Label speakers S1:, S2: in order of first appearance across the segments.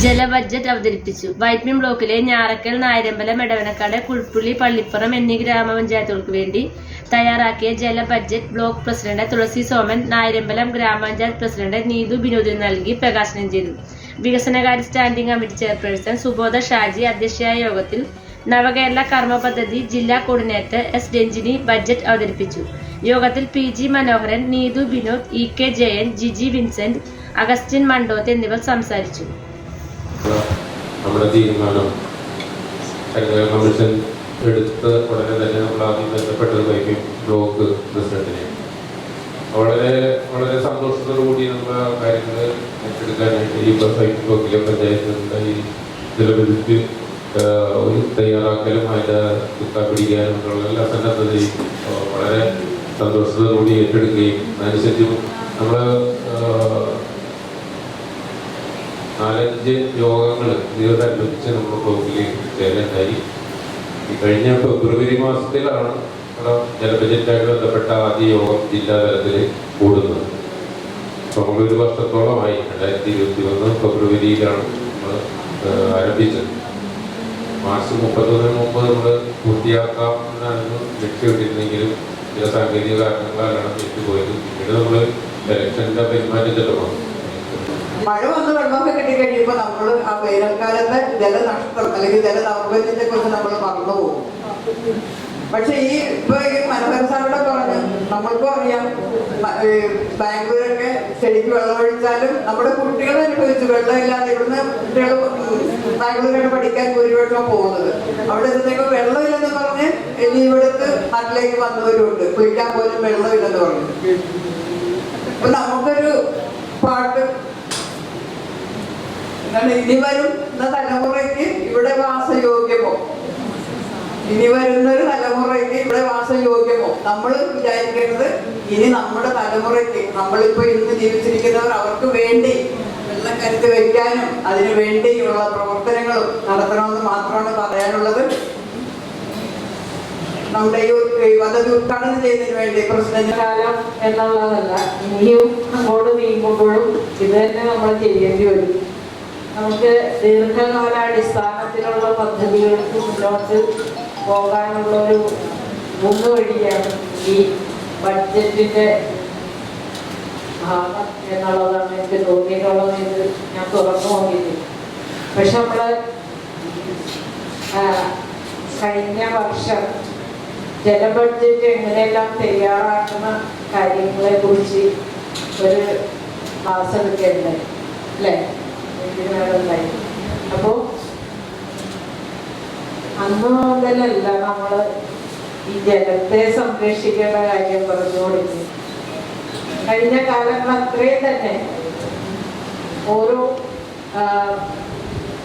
S1: ജല ബഡ്ജറ്റ് അവതരിപ്പിച്ചു. വൈപ്പിൻ ബ്ലോക്കിലെ ഞാറക്കൽ, നായരമ്പലം, എടവനക്കാട്, കുൾപ്പുള്ളി, പള്ളിപ്പുറം എന്നീ ഗ്രാമപഞ്ചായത്തുകൾക്ക് വേണ്ടി തയ്യാറാക്കിയ ജല ബഡ്ജറ്റ് ബ്ലോക്ക് പ്രസിഡന്റ് തുളസി സോമൻ, നായരമ്പലം ഗ്രാമപഞ്ചായത്ത് പ്രസിഡന്റ് നീതു ബിനോദിന് നൽകി പ്രകാശനം ചെയ്തു. വികസനകാര്യ സ്റ്റാൻഡിംഗ് കമ്മിറ്റി ചെയർപേഴ്സൺ സുബോധ ഷാജി അധ്യക്ഷയായ യോഗത്തിൽ നവകേരള കർമ്മ പദ്ധതി ജില്ലാ കോർഡിനേറ്റർ എസ് രഞ്ജിനി ബഡ്ജറ്റ് അവതരിപ്പിച്ചു. യോഗത്തിൽ PG Manoharan, Neethu Binod, EK Jayan, Jiji Vincent, Augustine Mandoth എന്നിവർ സംസാരിച്ചു.
S2: നമ്മുടെ തീരുമാനം കമ്മീഷൻ എടുത്ത് ഉടനെ തന്നെ നമ്മൾ ആദ്യം ബന്ധപ്പെട്ടത് വൈപ്പിൻ ബ്ലോക്ക് പ്രസിഡന്റിനെ വളരെ വളരെ സന്തോഷത്തോടുകൂടി നമ്മൾ കാര്യങ്ങൾ ഏറ്റെടുക്കാനായിട്ട് ഈ വൈപ്പിൻ ബ്ലോക്കിലെ പഞ്ചായത്തിൻ്റെ ഈ ജലബഡ്ജറ്റ് തയ്യാറാക്കലും അതിൻ്റെ പിടിക്കാനുമുള്ള എല്ലാ സന്നദ്ധതയും വളരെ സന്തോഷത്തോടുകൂടി ഏറ്റെടുക്കുകയും അതനുസരിച്ചും നമ്മൾ 4-5 യോഗങ്ങൾ ഇതിനോടനുബന്ധിച്ച് നമ്മുടെ ബ്ലോക്കിൽ ചേരാനായി. കഴിഞ്ഞ ഫെബ്രുവരി മാസത്തിലാണ് ജല ബഡ്ജറ്റായിട്ട് ബന്ധപ്പെട്ട ആദ്യ യോഗം ജില്ലാ തലത്തിൽ കൂടുന്നത്. അപ്പോൾ നമ്മളൊരു വർഷത്തോളമായി 2021 ഫെബ്രുവരിയിലാണ് നമ്മൾ ആരംഭിച്ചത്. മാർച്ച് 31 മുമ്പ് നമ്മൾ പൂർത്തിയാക്കാമെന്നാണ് ലക്ഷ്യമിട്ടിരുന്നെങ്കിലും ചില സാങ്കേതിക കാരണങ്ങളാലാണ് തെറ്റുപോയത്. പിന്നീട് നമ്മൾ ഇലക്ഷൻ്റെ പെരുമാറ്റത്തിലാണ്.
S3: മഴ വന്ന് വെള്ളമൊക്കെ കിട്ടിക്കഴിയുമ്പോൾ നമ്മൾ ആ വേനൽക്കാലത്തെ ജലനഷ്ടം അല്ലെങ്കിൽ ജല ദൗർബല്യത്തെ കുറിച്ച് നമ്മൾ മറന്നുപോകും. പക്ഷെ ഇപ്പൊ ഈ മനോഹർ സാറിവിടെ പറഞ്ഞു, നമ്മൾക്കും അറിയാം ബാംഗ്ലൂരൊക്കെ ചെടിക്ക് വെള്ളമൊഴിച്ചാലും നമ്മുടെ കുട്ടികൾ അനുഭവിച്ചു. വെള്ളമില്ലാതെ ഇവിടുന്ന് കുട്ടികൾ ബാംഗ്ലൂരൊക്കെ പഠിക്കാൻ ഭൂരിപക്ഷം പോകുന്നത്. അവിടെ എത്തുന്നേക്കും വെള്ളമില്ലെന്ന് പറഞ്ഞ് ഇനി ഇവിടുത്തെ നാട്ടിലേക്ക് വന്നവരുണ്ട്, കുളിക്കാൻ പോലും വെള്ളമില്ലെന്ന് പറഞ്ഞു. അപ്പൊ നമുക്കൊരു പാട്ട് ഇനി വരുന്ന തലമുറയ്ക്ക് ഇവിടെ വാസയോഗ്യമോ, ഇനി വരുന്നൊരു തലമുറയ്ക്ക് ഇവിടെ വാസയോഗ്യമോ നമ്മൾ വിചാരിക്കേണ്ടത് ഇനി നമ്മുടെ തലമുറയ്ക്ക് നമ്മളിപ്പോ ഇന്ന് ജീവിച്ചിരിക്കുന്നവർ അവർക്ക് വേണ്ടി വെള്ളം കരുതി വയ്ക്കാനും അതിനു വേണ്ടിയുള്ള പ്രവർത്തനങ്ങളും നടത്തണമെന്ന് മാത്രമാണ് പറയാനുള്ളത്. നമ്മുടെ ഈ പദ്ധതി ഉദ്ഘാടനം ചെയ്യുന്നതിന് വേണ്ടി പ്രസിഡന്റ്
S4: കാലം എന്നുള്ളതല്ല, ഇനിയും അങ്ങോട്ട് നീങ്ങുമ്പോഴും ഇത് തന്നെ നമ്മൾ ചെയ്യേണ്ടി വരും. നമുക്ക് ദീർഘകാലാടിസ്ഥാനത്തിലുള്ള പദ്ധതികൾക്ക് മുന്നോട്ട് പോകാനുള്ള ഒരു മുൻവഴിയാണ് ഈ ബഡ്ജറ്റിൻ്റെ ഭാഗം എന്നുള്ളതാണ് എനിക്ക് തോന്നിയിട്ടുള്ളത്. ഇത് ഞാൻ തുറന്നു നോക്കിയിട്ടില്ല. പക്ഷെ നമ്മൾ കഴിഞ്ഞ വർഷം ജല ബഡ്ജറ്റ് എങ്ങനെയെല്ലാം തയ്യാറാക്കുന്ന കാര്യങ്ങളെ കുറിച്ച് ഒരു ക്ലാസ് എടുക്കേണ്ടായി അല്ലേ? അപ്പോൾ അന്ന് മുതലല്ല നമ്മൾ ഈ ജലത്തെ സംരക്ഷിക്കേണ്ട കാര്യം പറഞ്ഞുകൊടുക്കും. കഴിഞ്ഞ കാലങ്ങൾ അത്രയും തന്നെ ഓരോ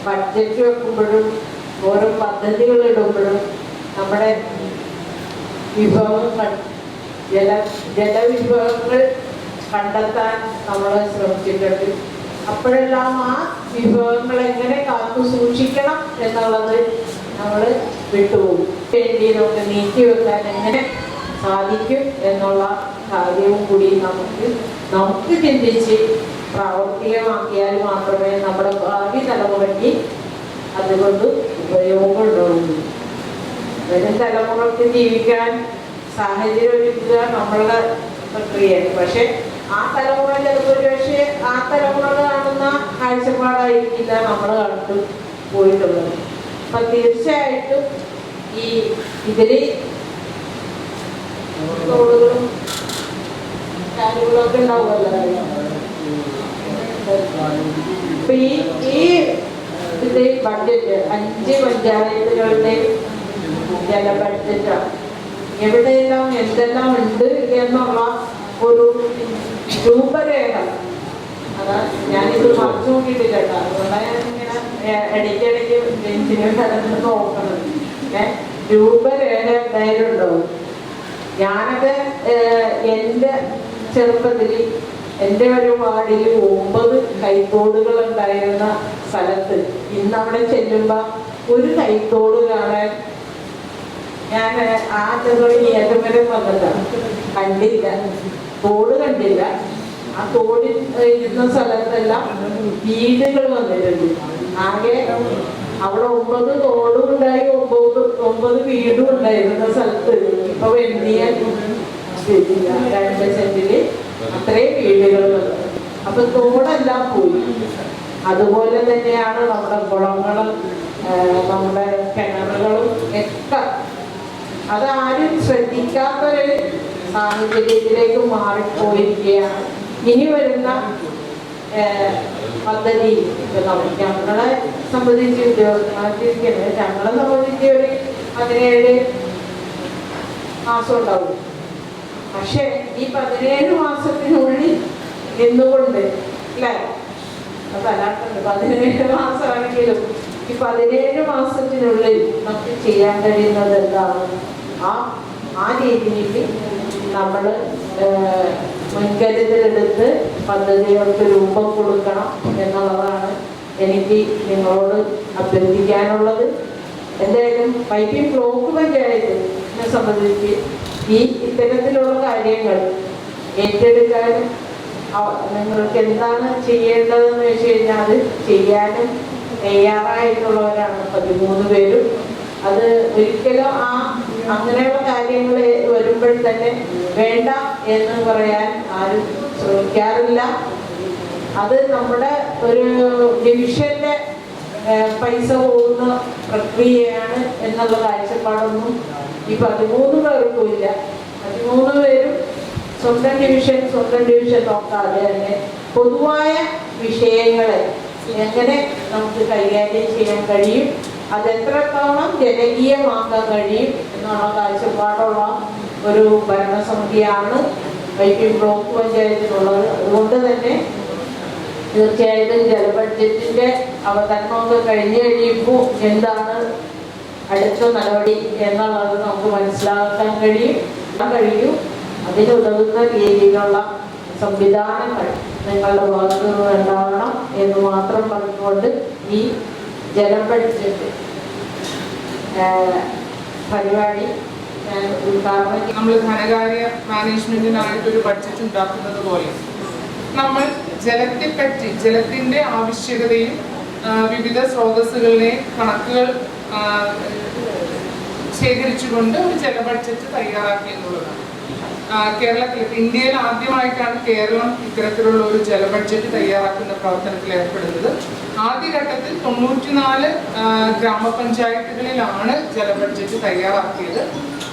S4: ബഡ്ജറ്റ് വെക്കുമ്പോഴും ഓരോ പദ്ധതികൾ ഇടുമ്പോഴും നമ്മുടെ വിഭവങ്ങൾ ജലവിഭവങ്ങൾ കണ്ടെത്താൻ നമ്മൾ ശ്രമിച്ചിട്ടുണ്ട്. അപ്പോഴെല്ലാം ആ വിഭവങ്ങൾ എങ്ങനെ കാത്തു സൂക്ഷിക്കണം എന്നുള്ളത് നമ്മൾ വിട്ടുപോകും. വേണ്ടി നമുക്ക് നീക്കി വെക്കാൻ എങ്ങനെ സാധിക്കും എന്നുള്ള കാര്യവും കൂടി നമുക്ക് ചിന്തിച്ച് പ്രാവർത്തികമാക്കിയാൽ മാത്രമേ നമ്മുടെ ഭാവി തലമുറയ്ക്ക് അതുകൊണ്ട് ഉപയോഗമുണ്ടാവുള്ളൂ. വരും തലമുറയ്ക്ക് ജീവിക്കാൻ സാഹചര്യം ഒരുക്കുക നമ്മളുടെ പ്രക്രിയയാണ്. പക്ഷെ ആ തലമുറ ചിലപ്പോൾ പക്ഷേ ആ തലമുറ കാണുന്ന കാഴ്ചപ്പാടായിരിക്കില്ല നമ്മൾ കണ്ടു പോയിട്ടുള്ളത്. അപ്പം തീർച്ചയായിട്ടും ഈ ഇതിൽ റോഡുകളും കാര്യങ്ങളൊക്കെ ഉണ്ടാവുമല്ലോ. അപ്പൊ ഈ ഇത് ബഡ്ജറ്റ് 5 പഞ്ചായത്തുകളുടെ ജല ബഡ്ജറ്റാണ്. എവിടെയെല്ലാം എന്തെല്ലാം ഉണ്ട് എന്നുള്ള ഒരു രൂപരേഖ. അതാ ഞാനിത് മറച്ചു നോക്കിയിട്ടില്ല കേട്ടോ. അതുകൊണ്ടാണ് ഞാനിങ്ങനെ ഇടയ്ക്കിടയ്ക്ക് ബെഞ്ചിനെ നോക്കണം. രൂപരേഖ എന്തായാലും ഉണ്ടാവും. ഞാനത് എൻ്റെ ചെറുപ്പത്തിൽ എൻ്റെ ഒരു വാർഡിൽ 9 കൈത്തോടുകൾ ഉണ്ടായിരുന്ന സ്ഥലത്ത് ഇന്ന് അവിടെ ചെല്ലുമ്പോൾ ഒരു കൈത്തോട് കാണാൻ ഞാൻ ആ ചെറുപ്പം ഏകമരം വന്നതാണ്. കണ്ടില്ല, തോട് കണ്ടില്ല. ആ തോടിൽ ഇരുന്ന സ്ഥലത്തെല്ലാം വീടുകൾ വന്നിട്ടുണ്ട്. ആകെ അവിടെ 9 തോടും ഉണ്ടായി, 9 വീടും ഉണ്ടായിരുന്ന സ്ഥലത്ത് ഇപ്പൊ വെണ്ണിയാൽ 2 സെന്റില് അത്രയും വീടുകൾ. അപ്പൊ തോടെല്ലാം പോയി. അതുപോലെ തന്നെയാണ് നമ്മുടെ കുളങ്ങളും നമ്മുടെ കിണറുകളും ഒക്കെ. അതാരും ശ്രദ്ധിക്കാത്തൊരു സാഹചര്യത്തിലേക്ക് മാറിപ്പോയിരിക്കുകയാണ്. ഇനി വരുന്ന പദ്ധതി ഞങ്ങളെ സംബന്ധിച്ച് ഉദ്യോഗസ്ഥന്മാർക്കിരിക്കുന്നത്, ഞങ്ങളെ സംബന്ധിച്ച് ഒരു 17 മാസം ഉണ്ടാവും. പക്ഷെ ഈ 17 മാസത്തിനുള്ളിൽ എന്തുകൊണ്ട് അല്ലേ, അതല്ലാട്ടുണ്ട് 17 മാസമാണെങ്കിലും ഈ 17 മാസത്തിനുള്ളിൽ നമുക്ക് ചെയ്യാൻ കഴിയുന്നത് എന്താണ്? ആ രീതിയിൽ നമ്മൾ മുൻകരുതലെടുത്ത് പദ്ധതികൾക്ക് രൂപം കൊടുക്കണം എന്നുള്ളതാണ് എനിക്ക് നിങ്ങളോട് അഭ്യർത്ഥിക്കാനുള്ളത്. എന്തായാലും വൈപ്പിൻ ബ്ലോക്ക് പഞ്ചായത്തിനെ സംബന്ധിച്ച് ഇത്തരത്തിലുള്ള കാര്യങ്ങൾ ഏറ്റെടുക്കാനും നിങ്ങൾക്ക് എന്താണ് ചെയ്യേണ്ടതെന്ന് വെച്ച് കഴിഞ്ഞാൽ അത് ചെയ്യാനും തയ്യാറായിട്ടുള്ളവരാണ് 13 പേരും. അത് ഒരിക്കലും അങ്ങനെയുള്ള കാര്യങ്ങൾ വരുമ്പോൾ തന്നെ വേണ്ട എന്ന് പറയാൻ ആരും ശ്രമിക്കാറില്ല. അത് നമ്മുടെ ഒരു ഡിവിഷന്റെ പൈസ പോകുന്ന പ്രക്രിയയാണ് എന്നുള്ള കാഴ്ചപ്പാടൊന്നും ഈ 13 പേർക്കും ഇല്ല. 13 പേരും സ്വന്തം ഡിവിഷൻ നോക്കാതെ തന്നെ പൊതുവായ വിഷയങ്ങളെ എങ്ങനെ നമുക്ക് കൈകാര്യം ചെയ്യാൻ കഴിയും, അതെത്രത്തോളം ജനകീയമാക്കാൻ കഴിയും എന്നുള്ള കാഴ്ചപ്പാടുള്ള ഒരു ഭരണസമിതിയാണ് വൈപ്പിൻ ബ്ലോക്ക് പഞ്ചായത്തിനുള്ളത്. അതുകൊണ്ട് തന്നെ തീർച്ചയായിട്ടും ജലബഡ്ജറ്റിന്റെ അവതരണമൊക്കെ കഴിഞ്ഞു കഴിയുമ്പോൾ എന്താണ് അടുത്ത നടപടി എന്നുള്ളത് നമുക്ക് മനസ്സിലാക്കാൻ കഴിയും. അതിനുതകുന്ന രീതിയിലുള്ള സംവിധാനങ്ങൾ നിങ്ങളുടെ ഭാഗത്തു നിന്ന് ഉണ്ടാവണം എന്ന് മാത്രം പറഞ്ഞുകൊണ്ട് ഈ ജലബഡ്ജറ്റ് പരിപാടി ഉദ്ഘാടനം.
S5: നമ്മൾ ധനകാര്യ മാനേജ്മെന്റിനായിട്ടൊരു ബഡ്ജറ്റ് ഉണ്ടാക്കുന്നത് പോലെ നമ്മൾ ജലത്തെപ്പറ്റി, ജലത്തിന്റെ ആവശ്യകതയും വിവിധ സ്രോതസ്സുകളിലെ കണക്കുകൾ ശേഖരിച്ചുകൊണ്ട് ഒരു ജല ബഡ്ജറ്റ് തയ്യാറാക്കി എന്നുള്ളതാണ്. കേരളത്തിൽ, ഇന്ത്യയിൽ ആദ്യമായിട്ടാണ് കേരളം ഇത്തരത്തിലുള്ള ഒരു ജല ബഡ്ജറ്റ് തയ്യാറാക്കുന്ന പ്രവർത്തനത്തിൽ ഏർപ്പെടുന്നത്. ആദ്യഘട്ടത്തിൽ 94 ഗ്രാമപഞ്ചായത്തുകളിലാണ് ജല ബഡ്ജറ്റ് തയ്യാറാക്കിയത്.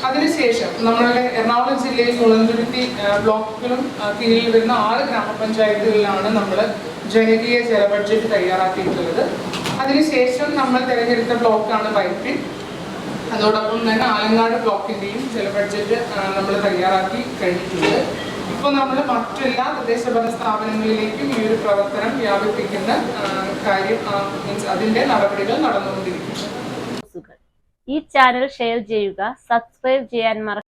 S5: അതിനുശേഷം നമ്മളുടെ എറണാകുളം ജില്ലയിൽ മുളന്തുരുത്തി ബ്ലോക്കുകളും കീഴിൽ വരുന്ന 6 ഗ്രാമപഞ്ചായത്തുകളിലാണ് നമ്മൾ ജനകീയ ജല ബഡ്ജറ്റ് തയ്യാറാക്കിയിട്ടുള്ളത്. അതിനുശേഷം നമ്മൾ തിരഞ്ഞെടുത്ത ബ്ലോക്കാണ് വൈപ്പിൻ. അതോടൊപ്പം തന്നെ ആലങ്ങാട് ബ്ലോക്കിന്റെയും ജല ബഡ്ജറ്റ് നമ്മൾ തയ്യാറാക്കി കഴിഞ്ഞിട്ടുണ്ട്. ഇപ്പോൾ നമ്മൾ മറ്റെല്ലാ തദ്ദേശഭരണ സ്ഥാപനങ്ങളിലേക്കും ഈ ഒരു പ്രവർത്തനം വ്യാപിപ്പിക്കുന്ന കാര്യം, അതിന്റെ നടപടികൾ നടന്നുകൊണ്ടിരിക്കുന്നു.
S1: ഈ ചാനൽ ഷെയർ ചെയ്യുക, സബ്സ്ക്രൈബ് ചെയ്യാൻ മറക്കരുത്.